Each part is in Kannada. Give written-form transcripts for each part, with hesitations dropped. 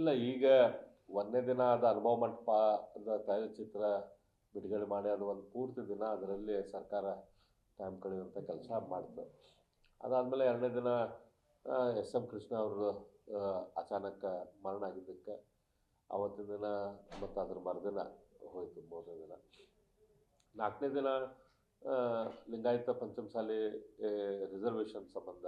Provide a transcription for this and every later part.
ಇಲ್ಲ, ಈಗ ಒಂದನೇ ದಿನ ಅದು ಅನುಭವ ಮಂಟಪದ ತೈಲಚಿತ್ರ ಬಿಡುಗಡೆ ಮಾಡಿ ಅದು ಒಂದು ಪೂರ್ತಿ ದಿನ ಅದರಲ್ಲಿ ಸರ್ಕಾರ ಟೈಮ್ ಕಳೆಯುವಂಥ ಕೆಲಸ ಮಾಡ್ತು. ಅದಾದಮೇಲೆ ಎರಡನೇ ದಿನ ಎಸ್ ಎಂ ಕೃಷ್ಣ ಅವರು ಅಚಾನಕ್ ಮರಣ ಆಗಿದ್ದಕ್ಕೆ ಅವತ್ತಿನ ದಿನ ಮತ್ತು ಅದ್ರ ಮರುದಿನ ಹೋಯಿತು, ಮೂರನೇ ದಿನ. ನಾಲ್ಕನೇ ದಿನ ಲಿಂಗಾಯತ ಪಂಚಮಸಾಲಿ ರಿಸರ್ವೇಷನ್ ಸಂಬಂಧ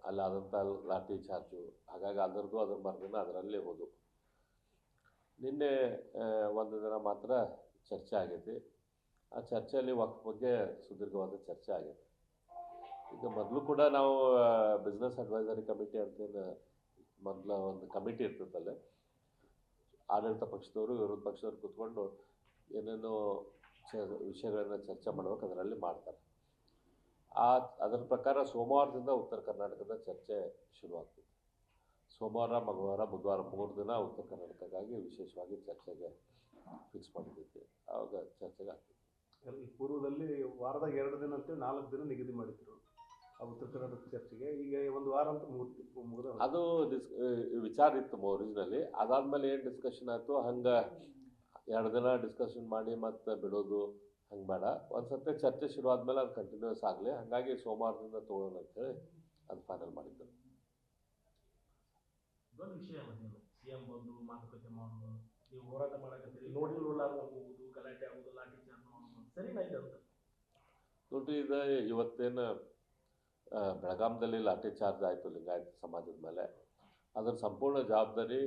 ಅಲ್ಲಾದಂಥ ಲಾಠಿ ಚಾರ್ಜು, ಹಾಗಾಗಿ ಅದ್ರ ಮರುದಿನ ಅದರಲ್ಲೇ ಹೋದು. ನಿನ್ನೆ ಒಂದು ದಿನ ಮಾತ್ರ ಚರ್ಚೆ ಆಗೈತಿ. ಆ ಚರ್ಚೆಯಲ್ಲಿ ವಕ್ಫ್ ಬಗ್ಗೆ ಸುದೀರ್ಘವಾದ ಚರ್ಚೆ ಆಗೈತಿ. ಈಗ ಮೊದಲು ಕೂಡ ನಾವು ಬಿಸ್ನೆಸ್ ಅಡ್ವೈಸರಿ ಕಮಿಟಿ ಅಂತೇನು ಮೊದಲು ಒಂದು ಕಮಿಟಿ ಇರ್ತದಲ್ಲೇ, ಆಡಳಿತ ಪಕ್ಷದವರು ವಿರೋಧ ಪಕ್ಷದವರು ಕೂತ್ಕೊಂಡು ಏನೇನೋ ವಿಷಯಗಳನ್ನು ಚರ್ಚೆ ಮಾಡ್ಬೇಕು, ಅದರಲ್ಲಿ ಮಾಡ್ತಾರೆ. ಅದರ ಪ್ರಕಾರ ಸೋಮವಾರದಿಂದ ಉತ್ತರ ಕರ್ನಾಟಕದ ಚರ್ಚೆ ಶುರುವಾಗ್ತದೆ. ಸೋಮವಾರ, ಮಂಗಳವಾರ, ಬುಧವಾರ 3 ದಿನ ಉತ್ತರ ಕರ್ನಾಟಕಕ್ಕಾಗಿ ವಿಶೇಷವಾಗಿ ಚರ್ಚೆಗೆ ಫಿಕ್ಸ್ ಮಾಡಿದ್ದೈತಿ. ಆವಾಗ ಚರ್ಚೆಗೆ ಆಗ್ತದೆ. ಈ ಪೂರ್ವದಲ್ಲಿ ವಾರದಾಗ 2 ದಿನ ಅಂತೇಳಿ 4 ದಿನ ನಿಗದಿ ಮಾಡಿದ್ರು ಆ ಉತ್ತರ ಕರ್ನಾಟಕ ಚರ್ಚೆಗೆ. ಈಗ ಒಂದು ವಾರ ಅಂತ ಮುಗಿದ ಅದು ವಿಚಾರ ಇತ್ತು ಒರಿಜಿನಲಿ. ಅದಾದ್ಮೇಲೆ ಏನು ಡಿಸ್ಕಷನ್ ಆಯಿತು, ಹಂಗೆ 2 ದಿನ ಡಿಸ್ಕಷನ್ ಮಾಡಿ ಮತ್ತೆ ಬಿಡೋದು ಹಂಗೆ ಬೇಡ. ಒಂದು ಸತಿ ಚರ್ಚೆ ಶುರು ಆದಮೇಲೆ ಅದು ಕಂಟಿನ್ಯೂಸ್ ಆಗಲಿ, ಹಾಗಾಗಿ ಸೋಮವಾರದಿಂದ ತೊಗೊಳ್ಳೋಣ ಅಂತೇಳಿ ಅದು ಫೈನಲ್ ಮಾಡಿದ್ದು. ದೊಡ್ಡ ವಿಷಯ ಸಿಎಂ ಬಂದು ಮಾತುಕತೆ ಮಾಡೋದು, ನೀವು ಹೋರಾಟ ಮಾಡಕತ್ತೀರಿ, ಹೋಗುದು, ಗಲಾಟೆ ಆಗೋದು, ಲಾಠಿ ಚಾರ್ಜ್ ಮಾಡೋದು ಸರಿನಾ ಇದೆ ಅಂತ ನೋಡ್ರಿ. ಇದು ಇವತ್ತೇನು ಬೆಳಗಾಂದಲ್ಲಿ ಲಾಠಿ ಚಾರ್ಜ್ ಆಯಿತು ಲಿಂಗಾಯತ ಸಮಾಜದ ಮೇಲೆ, ಅದರ ಸಂಪೂರ್ಣ ಜವಾಬ್ದಾರಿ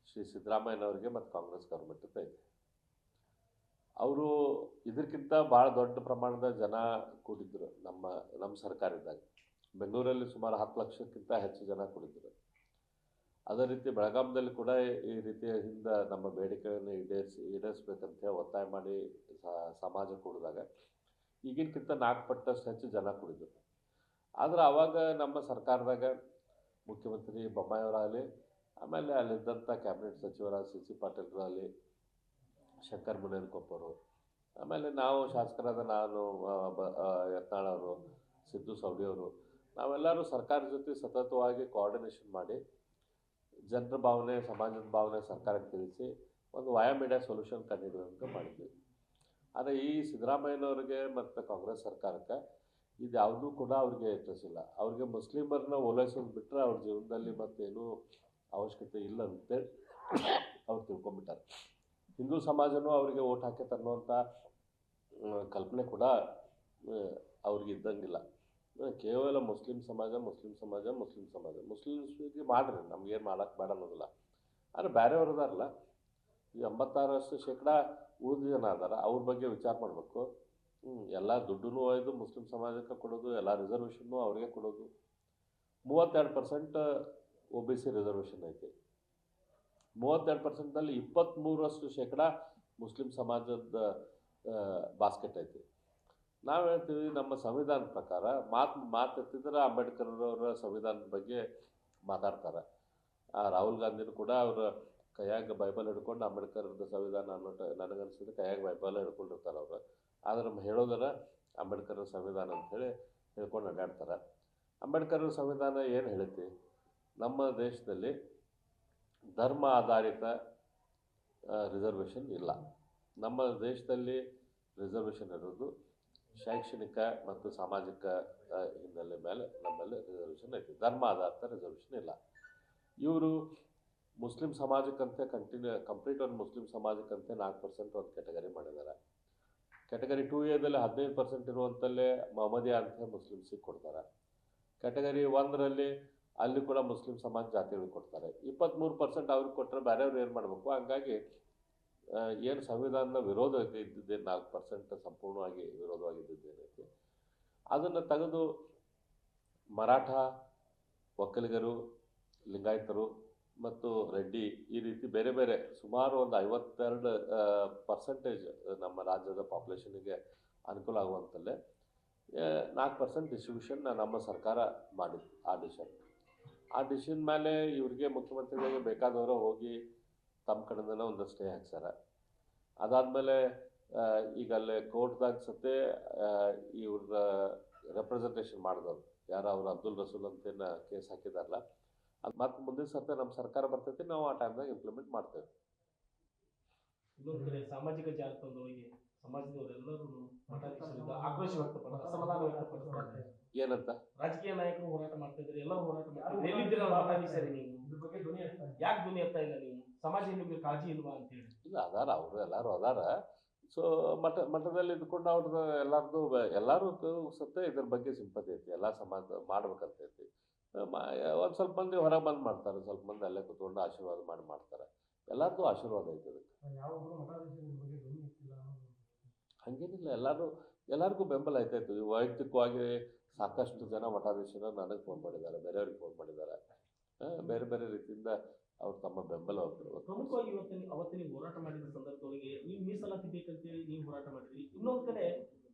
ಶ್ರೀ ಸಿದ್ದರಾಮಯ್ಯನವ್ರಿಗೆ ಮತ್ತು ಕಾಂಗ್ರೆಸ್ ಗೌರ್ಮೆಂಟ್ ಐತೆ. ಅವರು ಇದಕ್ಕಿಂತ ಭಾಳ ದೊಡ್ಡ ಪ್ರಮಾಣದ ಜನ ಕೂಡಿದ್ರು ನಮ್ಮ ಸರ್ಕಾರದಾಗ. ಬೆಂಗಳೂರಲ್ಲಿ ಸುಮಾರು 10 ಲಕ್ಷಕ್ಕಿಂತ ಹೆಚ್ಚು ಜನ ಕೂಡಿದ್ರು. ಅದೇ ರೀತಿ ಬೆಳಗಾಂದಲ್ಲಿ ಕೂಡ ಈ ರೀತಿಯ ಹಿಂದೆ ನಮ್ಮ ಬೇಡಿಕೆಯನ್ನು ಈಡೇರಿಸ್ಬೇಕಂತ ಒತ್ತಾಯ ಮಾಡಿ ಸಮಾಜ ಕೂಡಿದಾಗ ಈಗಿನಕ್ಕಿಂತ 4 ಪಟ್ಟಷ್ಟು ಹೆಚ್ಚು ಜನ ಕೂಡಿದ್ರು. ಆದ್ರೆ ಆವಾಗ ನಮ್ಮ ಸರ್ಕಾರದಾಗ ಮುಖ್ಯಮಂತ್ರಿ ಬೊಮ್ಮಾಯಿಯವರಾಗಲಿ, ಆಮೇಲೆ ಅಲ್ಲಿದ್ದಂಥ ಕ್ಯಾಬಿನೆಟ್ ಸಚಿವರ ಸಿ ಪಾಟೀಲ್ರು ಆಗಲಿ, ಶಂಕರ್ ಮುನೇನಕೊಪ್ಪರು, ಆಮೇಲೆ ನಾವು ಶಾಸಕರಾದ ನಾನು, ಯತ್ನಾಳ್ ಅವರು, ಸಿದ್ದು ಸವಡಿಯವರು, ನಾವೆಲ್ಲರೂ ಸರ್ಕಾರದ ಜೊತೆ ಸತತವಾಗಿ ಕೋಆರ್ಡಿನೇಷನ್ ಮಾಡಿ ಜನರ ಭಾವನೆ, ಸಮಾಜದ ಭಾವನೆ ಸರ್ಕಾರಕ್ಕೆ ತಿಳಿಸಿ ಒಂದು ಮೀಡಿಯಾ ಸೊಲ್ಯೂಷನ್ ಕಂಡುಹಿಡಿಯುವಂತೆ ಮಾಡಿದ್ವಿ. ಆದರೆ ಈ ಸಿದ್ದರಾಮಯ್ಯನವ್ರಿಗೆ ಮತ್ತು ಕಾಂಗ್ರೆಸ್ ಸರ್ಕಾರಕ್ಕೆ ಇದು ಯಾವುದೂ ಕೂಡ ಅವ್ರಿಗೆ ಇಂಟ್ರೆಸ್ಟ್ ಇಲ್ಲ. ಅವ್ರಿಗೆ ಮುಸ್ಲಿಮರನ್ನ ಓಲೈಸೋದು ಬಿಟ್ಟರೆ ಅವ್ರ ಜೀವನದಲ್ಲಿ ಮತ್ತೇನೂ ಅವಶ್ಯಕತೆ ಇಲ್ಲ ಅಂತೇಳಿ ಅವ್ರು ತಿಳ್ಕೊಂಬಿಟ್ಟಾರೆ. ಹಿಂದೂ ಸಮಾಜನೂ ಅವರಿಗೆ ಓಟ್ ಹಾಕೈತೆ ಅನ್ನುವಂಥ ಕಲ್ಪನೆ ಕೂಡ ಅವ್ರಿಗೆ ಇದ್ದಂಗಿಲ್ಲ. ಕೇವಲ ಮುಸ್ಲಿಂ ಸಮಾಜ ಮುಸ್ಲಿಮ್ಸ್ಗೆ ಮಾಡ್ರಿ, ನಮಗೇನು ಮಾಡೋಕ್ಕೆ ಬೇಡ ಅನ್ನೋದಿಲ್ಲ. ಆದರೆ ಬೇರೆಯವ್ರು ಅದಾರಲ್ಲ, ಈ 86% ಉಳಿದ ಜನ ಅದಾರ, ಅವ್ರ ಬಗ್ಗೆ ವಿಚಾರ ಮಾಡಬೇಕು. ಎಲ್ಲ ದುಡ್ಡೂ ಒಯ್ದು ಮುಸ್ಲಿಂ ಸಮಾಜಕ್ಕೆ ಕೊಡೋದು, ಎಲ್ಲ ರಿಸರ್ವೇಷನ್ನು ಅವ್ರಿಗೆ ಕೊಡೋದು. 32% OBC ರಿಸರ್ವೇಷನ್ ಐತಿ. 32%ದಲ್ಲಿ 23% ಮುಸ್ಲಿಂ ಸಮಾಜದ ಬಾಸ್ಕೆಟ್ ಐತಿ. ನಾವು ಹೇಳ್ತೀವಿ ನಮ್ಮ ಸಂವಿಧಾನದ ಪ್ರಕಾರ ಮಾತು ಎತ್ತಿದ್ರೆ ಅಂಬೇಡ್ಕರ್ ಅವರ ಸಂವಿಧಾನದ ಬಗ್ಗೆ ಮಾತಾಡ್ತಾರೆ. ರಾಹುಲ್ ಗಾಂಧಿನೂ ಕೂಡ ಅವರ ಕೈಯಾಗ ಬೈಬಲ್ ಹಿಡ್ಕೊಂಡು ಅಂಬೇಡ್ಕರ್ದ ಸಂವಿಧಾನ ಅನ್ನೋಟ ನನಗನ್ಸಿದ್ರೆ ಕೈಯಾಗ ಬೈಬಲ್ ಹಿಡ್ಕೊಂಡಿರ್ತಾರೆ ಅವರು. ಆದ್ರೆ ಹೇಳೋದರ ಅಂಬೇಡ್ಕರ್ ಸಂವಿಧಾನ ಅಂಥೇಳಿ ಹೇಳ್ಕೊಂಡು ಅಡ್ಡಾಡ್ತಾರೆ. ಅಂಬೇಡ್ಕರ್ ಸಂವಿಧಾನ ಏನು ಹೇಳುತ್ತೆ, ನಮ್ಮ ದೇಶದಲ್ಲಿ ಧರ್ಮ ಆಧಾರಿತ ರಿಸರ್ವೇಷನ್ ಇಲ್ಲ. ನಮ್ಮ ದೇಶದಲ್ಲಿ ರಿಸರ್ವೇಷನ್ ಇರೋದು ಶೈಕ್ಷಣಿಕ ಮತ್ತು ಸಾಮಾಜಿಕ ಹಿನ್ನೆಲೆ ಮೇಲೆ ನಮ್ಮಲ್ಲಿ ರಿಸರ್ವೇಷನ್ ಐತಿ. ಧರ್ಮ ಆಧಾರಿತ ರಿಸರ್ವೇಷನ್ ಇಲ್ಲ. ಇವರು ಮುಸ್ಲಿಂ ಸಮಾಜಕ್ಕಂತೆ ಕಂಪ್ಲೀಟ್ ಒಂದು ಮುಸ್ಲಿಂ ಸಮಾಜಕ್ಕಂತೆ 4% ಒಂದು ಕ್ಯಾಟಗರಿ ಮಾಡಿದ್ದಾರೆ. ಕ್ಯಾಟಗರಿ 2A 15% ಇರುವಂಥಲ್ಲೇ ಮಹಮ್ಮದಿಯಾ ಅಂತ ಮುಸ್ಲಿಮ್ಸಿಗೆ ಕೊಡ್ತಾರೆ. ಕ್ಯಾಟಗರಿ 1ರಲ್ಲಿ ಅಲ್ಲಿ ಕೂಡ ಮುಸ್ಲಿಂ ಸಮಾಜ ಜಾತಿಗಳಿಗೆ ಕೊಡ್ತಾರೆ. 23% ಅವ್ರಿಗೆ ಕೊಟ್ಟರೆ ಬೇರೆಯವ್ರು ಏನು ಮಾಡಬೇಕು. ಹಂಗಾಗಿ ಏನು ಸಂವಿಧಾನದ ವಿರೋಧ ಇದ್ದಿದ್ದೇನು 4% ಸಂಪೂರ್ಣವಾಗಿ ವಿರೋಧವಾಗಿದ್ದೇನೈತಿ, ಅದನ್ನು ತೆಗೆದು ಮರಾಠ, ಒಕ್ಕಲಿಗರು, ಲಿಂಗಾಯತರು ಮತ್ತು ರೆಡ್ಡಿ ಈ ರೀತಿ ಬೇರೆ ಬೇರೆ ಸುಮಾರು ಒಂದು 52% ನಮ್ಮ ರಾಜ್ಯದ ಪಾಪ್ಯುಲೇಷನ್ಗೆ ಅನುಕೂಲ ಆಗುವಂಥಲ್ಲೇ 4% ಡಿಸ್ಟ್ರಿಬ್ಯೂಷನ್ ನಮ್ಮ ಸರ್ಕಾರ ಮಾಡಿದ್ದು. ಆ ಡಿಸಿಷನ್ ಮೇಲೆ ಇವ್ರಿಗೆ ಮುಖ್ಯಮಂತ್ರಿಗಳಿಗೆ ಬೇಕಾದವರು ಹೋಗಿ ತಮ್ಮ ಕಡೆಯಿಂದನೇ ಒಂದು ಸ್ಟೇ ಹಾಕ್ಸಾರ. ಅದಾದಮೇಲೆ ಈಗ ಅಲ್ಲೇ ಕೋರ್ಟ್ದಾಗ ಸತೆ ಇವ್ರ ರೆಪ್ರೆಸೆಂಟೇಷನ್ ಮಾಡಿದವರು ಯಾರು ಅವರು ಅಬ್ದುಲ್ ರಸೂಲ್ ಅಂತೇನು ಕೇಸ್ ಹಾಕಿದಾರಲ್ಲ, ಅದು ಮತ್ತೆ ಮುಂದಿನ ಸರ್ತಿ ನಮ್ಮ ಸರ್ಕಾರ ಬರ್ತೈತಿ, ನಾವು ಆ ಟೈಮ್ದಾಗ ಇಂಪ್ಲಿಮೆಂಟ್ ಮಾಡ್ತೇವೆ. ಇನ್ನೊಂದು ಕಡೆ ಸಾಮಾಜಿಕ ಜಾಲತಾಣದೊಳಗೆ ಸಮಾಜದವರೆಲ್ಲರೂ ಮಠಾಧೀಶರಿಂದ ಆಕ್ರೋಶ ವ್ಯಕ್ತಪಡಿಸ್ತಾರೆ, ಅಸಮಾಧಾನ ವ್ಯಕ್ತಪಡಿಸ್ತಾರೆ. ಏನಂತ? ರಾಜಕೀಯ ನಾಯಕರು ಹೋರಾಟ ಮಾಡ್ತಾ ಇದ್ದಾರೆ, ಎಲ್ಲರೂ ಹೋರಾಟ ಮಾಡ್ತಾರೆ, ಎಲ್ಲಿದ್ದೀರ ಮಠಾಧೀಶರೇ ನೀವು? ಇದ್ರ ಬಗ್ಗೆ ಯಾಕೆ ಧ್ವನಿ ಎತ್ತಾ ಇಲ್ಲ ನೀವು? ಸಮಾಜ ನಿಮಗೆ ಕಾಳಜಿ ಇಲ್ವಾ ಅಂತ ಹೇಳಿ. ಇಲ್ಲ, ಅದಾರ, ಅವರು ಎಲ್ಲರೂ ಅದಾರ. ಸೊ ಮಠದಲ್ಲಿ ಇದ್ಕೊಂಡು ಅವ್ರದ್ದು ಎಲ್ಲರೂ ಸತ್ತೆ ಇದ್ರ ಬಗ್ಗೆ ಸಿಂಪತಿ ಐತಿ, ಎಲ್ಲ ಸಮಾಜ ಮಾಡ್ಬೇಕಂತೈತಿ. ಒಂದು ಸ್ವಲ್ಪ ಮಂದಿ ಹೊರಗೆ ಬಂದು ಮಾಡ್ತಾರೆ, ಸ್ವಲ್ಪ ಮಂದಿ ಅಲ್ಲೇ ಕೂತ್ಕೊಂಡು ಆಶೀರ್ವಾದ ಮಾಡ್ತಾರೆ. ಎಲ್ಲರದ್ದು ಆಶೀರ್ವಾದ ಐತೆ ಅದಕ್ಕೆ. ಹಂಗೇನಿಲ್ಲ, ಎಲ್ಲರಿಗೂ ಬೆಂಬಲ ಐತೈತಿ. ವೈಯಕ್ತಿಕವಾಗಿ ಸಾಕಷ್ಟು ಜನ ಮಠಾಧೀಶರು ನನಗೆ ಫೋನ್ ಮಾಡಿದ್ದಾರೆ, ಬೇರೆಯವ್ರಿಗೆ ಫೋನ್ ಮಾಡಿದ್ದಾರೆ. ಬೇರೆ ಬೇರೆ ರೀತಿಯಿಂದ ಅವ್ರು ತಮ್ಮ ಬೆಂಬಲ ಪ್ರಮುಖವಾಗಿ ಅವತ್ತಿನ ಹೋರಾಟ ಮಾಡಿದ ಸಂದರ್ಭದೊಳಗೆ ನೀವು ಮೀಸಲಾತಿ ಬೇಕಂತೇಳಿ ನೀವು ಹೋರಾಟ ಮಾಡಿದ್ರಿ. ಇನ್ನೊಂದು ಕಡೆ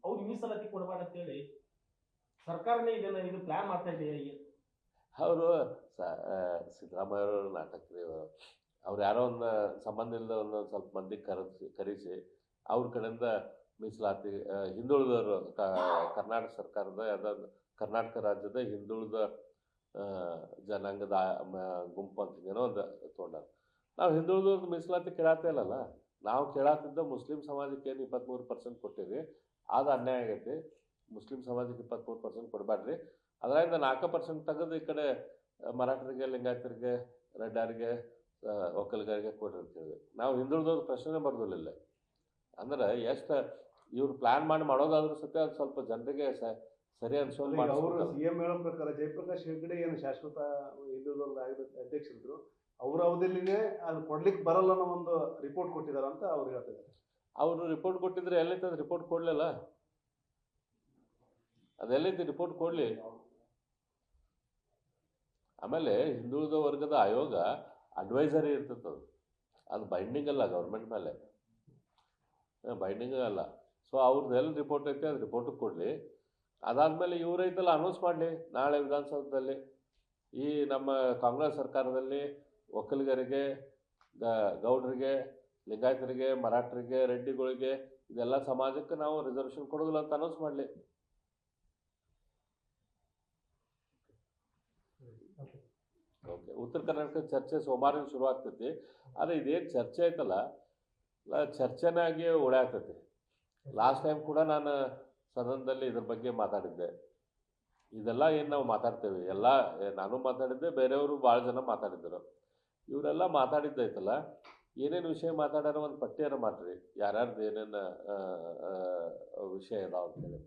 ಅವ್ರು ಮೀಸಲಾತಿ ಕೊಡಬೇಡ ಅಂತೇಳಿ ಸರ್ಕಾರನೇ ಇದು ಪ್ಲಾನ್ ಮಾಡ್ತಾ ಇದೆಯಾ? ಅವರು ಸಿದ್ದರಾಮಯ್ಯ ಅವರು ನಾಟಕರಿ, ಅವ್ರು ಯಾರೋ ಒಂದು ಸಂಬಂಧ ಇಲ್ಲದ ಒಂದು ಸ್ವಲ್ಪ ಮಂದಿ ಕರೆಸಿ ಅವ್ರ ಕಡೆಯಿಂದ ಮೀಸಲಾತಿ ಹಿಂದುಳಿದವರು ಕರ್ನಾಟಕ ಸರ್ಕಾರದ ಕರ್ನಾಟಕ ರಾಜ್ಯದ ಹಿಂದುಳಿದ ಜನಾಂಗದ ಗುಂಪು ಅಂತ ಏನೋ ಒಂದು ತೊಗೊಂಡಾರ. ನಾವು ಹಿಂದುಳಿದವ್ರದ್ದು ಮೀಸಲಾತಿ ಕೇಳಾತೇ ಇಲ್ಲಲ್ಲ. ನಾವು ಕೇಳಾತಿದ್ದ ಮುಸ್ಲಿಂ ಸಮಾಜಕ್ಕೆ ಏನು 23% ಕೊಟ್ಟಿರಿ, ಅದು ಅನ್ಯಾಯ ಆಗೈತಿ. ಮುಸ್ಲಿಂ ಸಮಾಜಕ್ಕೆ 23% ಕೊಡಬೇಡ್ರಿ, ಅದರಿಂದ 4% ತೆಗೆದು ಈ ಕಡೆ ಮರಾಠರಿಗೆ, ಲಿಂಗಾಯತರಿಗೆ, ರೆಡ್ಡರಿಗೆ, ಒಕ್ಕಲಿಗರಿಗೆ ಕೊಡ್ರಿ ಅಂತ ಹೇಳಿದ್ವಿ. ನಾವು ಹಿಂದುಳಿದವ್ರ ಪ್ರಶ್ನೆ ಬರ್ದಿಲ್ಲ. ಅಂದ್ರೆ ಎಷ್ಟು ಇವ್ರು ಪ್ಲಾನ್ ಮಾಡೋದಾದ್ರೂ ಸತ್ಯ ಅದು ಸ್ವಲ್ಪ ಜನರಿಗೆ ಸರಿ ಅನ್ಸೋದು. ಅವರು ಸಿಎಂ ಹೇಳೋ ಪ್ರಕಾರ ಜಯಪ್ರಕಾಶ್ ಹೆಗಡೆ ಏನು ಶಾಶ್ವತ ಹಿಂದುಳಿದ ಅಧ್ಯಕ್ಷರಿದ್ರು, ಅವ್ರ ಅವಧಿಯಲ್ಲಿನೇ ಅದು ಕೊಡ್ಲಿಕ್ಕೆ ಬರಲ್ಲ ಅನ್ನೋ ಒಂದು ರಿಪೋರ್ಟ್ ಕೊಟ್ಟಿದ್ದಾರೆ ಅಂತ ಅವ್ರು ಹೇಳ್ತಿದ್ದಾರೆ. ಅವರು ರಿಪೋರ್ಟ್ ಕೊಟ್ಟಿದ್ರೆ ಎಲ್ಲೈತೆ ಅದು ರಿಪೋರ್ಟ್ ಕೊಡ್ಲಿಲ್ಲ. ಅದೆಲ್ಲೈತಿ ರಿಪೋರ್ಟ್ ಕೊಡ್ಲಿ. ಆಮೇಲೆ ಹಿಂದುಳಿದ ವರ್ಗದ ಆಯೋಗ ಅಡ್ವೈಸರಿ ಇರ್ತದೆ, ಅದು ಬೈಂಡಿಂಗ್ ಅಲ್ಲ ಗೌರ್ಮೆಂಟ್ ಮೇಲೆ, ಬೈಂಡಿಂಗ್ ಅಲ್ಲ. ಸೊ ಅವ್ರದ್ದು ಎಲ್ಲಿ ರಿಪೋರ್ಟ್ ಐತೆ ಅದು ರಿಪೋರ್ಟ್ ಕೊಡಲಿ. ಅದಾದಮೇಲೆ ಇವರೈತಲ್ಲ ಅನೌನ್ಸ್ ಮಾಡಲಿ ನಾಳೆ ವಿಧಾನಸೌಧದಲ್ಲಿ. ಈ ನಮ್ಮ ಕಾಂಗ್ರೆಸ್ ಸರ್ಕಾರದಲ್ಲಿ ಒಕ್ಕಲಿಗರಿಗೆ, ಗೌಡರಿಗೆ, ಲಿಂಗಾಯತರಿಗೆ, ಮರಾಠರಿಗೆ, ರೆಡ್ಡಿಗಳಿಗೆ, ಇದೆಲ್ಲ ಸಮಾಜಕ್ಕೆ ನಾವು ರಿಸರ್ವೇಷನ್ ಕೊಡೋದಿಲ್ಲ ಅಂತ ಅನೌನ್ಸ್ ಮಾಡಲಿ. ಓಕೆ, ಉತ್ತರ ಕರ್ನಾಟಕ ಚರ್ಚೆ ಸೋಮವಾರದಿಂದ ಶುರು ಆಗ್ತೈತಿ. ಆದರೆ ಇದೇನು ಚರ್ಚೆ ಐತಲ್ಲ, ಚರ್ಚೆನಾಗಿ ಉಳಿಯಾಗ್ತೈತಿ. ಲಾಸ್ಟ್ ಟೈಮ್ ಕೂಡ ನಾನು ಸದನದಲ್ಲಿ ಇದ್ರ ಬಗ್ಗೆ ಮಾತಾಡಿದ್ದೆ. ಇದೆಲ್ಲ ಏನು ನಾವು ಮಾತಾಡ್ತೇವೆ ಎಲ್ಲ, ನಾನು ಮಾತಾಡಿದ್ದೆ, ಬೇರೆಯವರು ಭಾಳ ಜನ ಮಾತಾಡಿದ್ದರು. ಇವರೆಲ್ಲ ಮಾತಾಡಿದ್ದೈತಲ್ಲ, ಏನೇನು ವಿಷಯ ಮಾತಾಡ್ಯಾರ ಒಂದು ಪಟ್ಟಿಯನ್ನು ಮಾಡಿರಿ, ಯಾರ್ಯಾರ್ದು ಏನೇನು ವಿಷಯ ಇದಾವೆ ಅಂತೇಳಿ.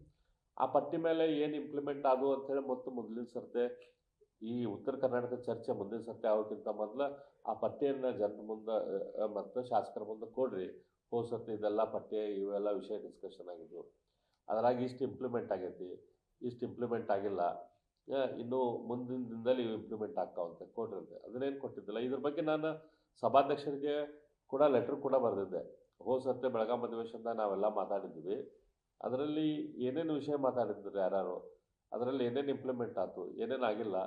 ಆ ಪಟ್ಟಿ ಮೇಲೆ ಏನು ಇಂಪ್ಲಿಮೆಂಟ್ ಆದವು ಅಂಥೇಳಿ ಮತ್ತು ಮುಂದಿನ ಸರ್ತೆ ಈ ಉತ್ತರ ಕರ್ನಾಟಕ ಚರ್ಚೆ ಮುಂದಿನ ಸರ್ತಿ ಆಗೋಕ್ಕಿಂತ ಮೊದಲು ಆ ಪಟ್ಟಿಯನ್ನು ಜನರ ಮುಂದೆ ಮತ್ತು ಶಾಸಕರ ಮುಂದೆ ಕೊಡ್ರಿ. ಹೋದ ಸರ್ತಿ ಇದೆಲ್ಲ ಪಟ್ಟಿ ಇವೆಲ್ಲ ವಿಷಯ ಡಿಸ್ಕಷನ್ ಆಗಿದ್ವು, ಅದರಾಗ ಇಷ್ಟು ಇಂಪ್ಲಿಮೆಂಟ್ ಆಗೈತಿ, ಇಷ್ಟು ಇಂಪ್ಲಿಮೆಂಟ್ ಆಗಿಲ್ಲ, ಇನ್ನೂ ಮುಂದಿನ ದಿನದಲ್ಲಿ ಇವು ಇಂಪ್ಲಿಮೆಂಟ್ ಆಗ್ತಾವಂತೆ ಕೊಡ್ರಿ ಅಂತ. ಅದನ್ನೇನು ಕೊಟ್ಟಿದ್ದಿಲ್ಲ. ಇದ್ರ ಬಗ್ಗೆ ನಾನು ಸಭಾಧ್ಯಕ್ಷರಿಗೆ ಕೂಡ ಲೆಟ್ರ್ ಕೂಡ ಬರೆದಿದ್ದೆ. ಹೋದ ಸರ್ತಿ ಬೆಳಗಾಂ ಅಧಿವೇಶನದಾಗ ನಾವೆಲ್ಲ ಮಾತಾಡಿದ್ವಿ. ಅದರಲ್ಲಿ ಏನೇನು ವಿಷಯ ಮಾತಾಡಿದ್ರು ಯಾರು, ಅದರಲ್ಲಿ ಏನೇನು ಇಂಪ್ಲಿಮೆಂಟ್ ಆಯ್ತು, ಏನೇನು ಆಗಿಲ್ಲ,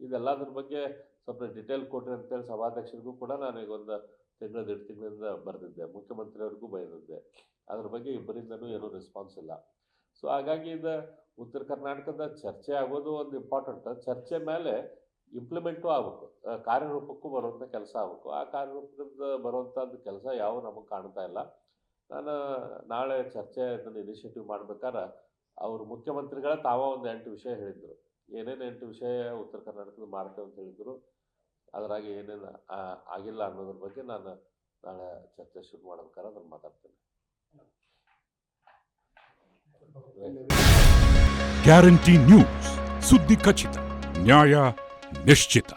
ಇದೆಲ್ಲದ್ರ ಬಗ್ಗೆ ಸ್ವಲ್ಪ ಡಿಟೇಲ್ ಕೊಡ್ರಿ ಅಂತೇಳಿ ಸಭಾಧ್ಯಕ್ಷರಿಗೂ ಕೂಡ ನಾನು ಈಗ ಒಂದು ತಿಂಗಳು 1.5 ತಿಂಗಳಿಂದ ಬರೆದಿದ್ದೆ. ಮುಖ್ಯಮಂತ್ರಿಯವ್ರಿಗೂ ಬರೆದಿದ್ದೆ. ಅದ್ರ ಬಗ್ಗೆ ಇಬ್ಬರಿಂದನೂ ಏನೂ ರೆಸ್ಪಾನ್ಸ್ ಇಲ್ಲ. ಸೊ ಹಾಗಾಗಿ ಇದು ಉತ್ತರ ಕರ್ನಾಟಕದ ಚರ್ಚೆ ಆಗೋದು ಒಂದು ಇಂಪಾರ್ಟೆಂಟ್. ಚರ್ಚೆ ಮೇಲೆ ಇಂಪ್ಲಿಮೆಂಟು ಆಗಬೇಕು, ಕಾರ್ಯರೂಪಕ್ಕೂ ಬರುವಂಥ ಕೆಲಸ ಆಗಬೇಕು. ಆ ಕಾರ್ಯರೂಪದ ಬರುವಂಥದ್ದು ಕೆಲಸ ಯಾವ ನಮಗೆ ಕಾಣ್ತಾ ಇಲ್ಲ. ನಾನು ನಾಳೆ ಚರ್ಚೆ ಅದನ್ನು ಇನಿಷಿಯೇಟಿವ್ ಮಾಡ್ಬೇಕಾದ್ರೆ ಅವರು ಮುಖ್ಯಮಂತ್ರಿಗಳ ಒಂದು 8 ವಿಷಯ ಹೇಳಿದರು. ಏನೇನು 8 ವಿಷಯ ಉತ್ತರ ಕರ್ನಾಟಕದ ಮಾಡ್ತೇವೆ ಅಂತ ಹೇಳಿದರು. ಅದರಾಗಿ ಏನೇನು ಆಗಿಲ್ಲ ಅನ್ನೋದ್ರ ಬಗ್ಗೆ ನಾನು ನಾಳೆ ಚರ್ಚೆ ಶುರು ಮಾಡ್ಬೇಕಾದ್ರೆ ಅದನ್ನು ಮಾತಾಡ್ತೇನೆ. ಗ್ಯಾರಂಟಿ ನ್ಯೂಸ್, ಸುದ್ದಿ ಖಚಿತ, ನ್ಯಾಯ ನಿಶ್ಚಿತ.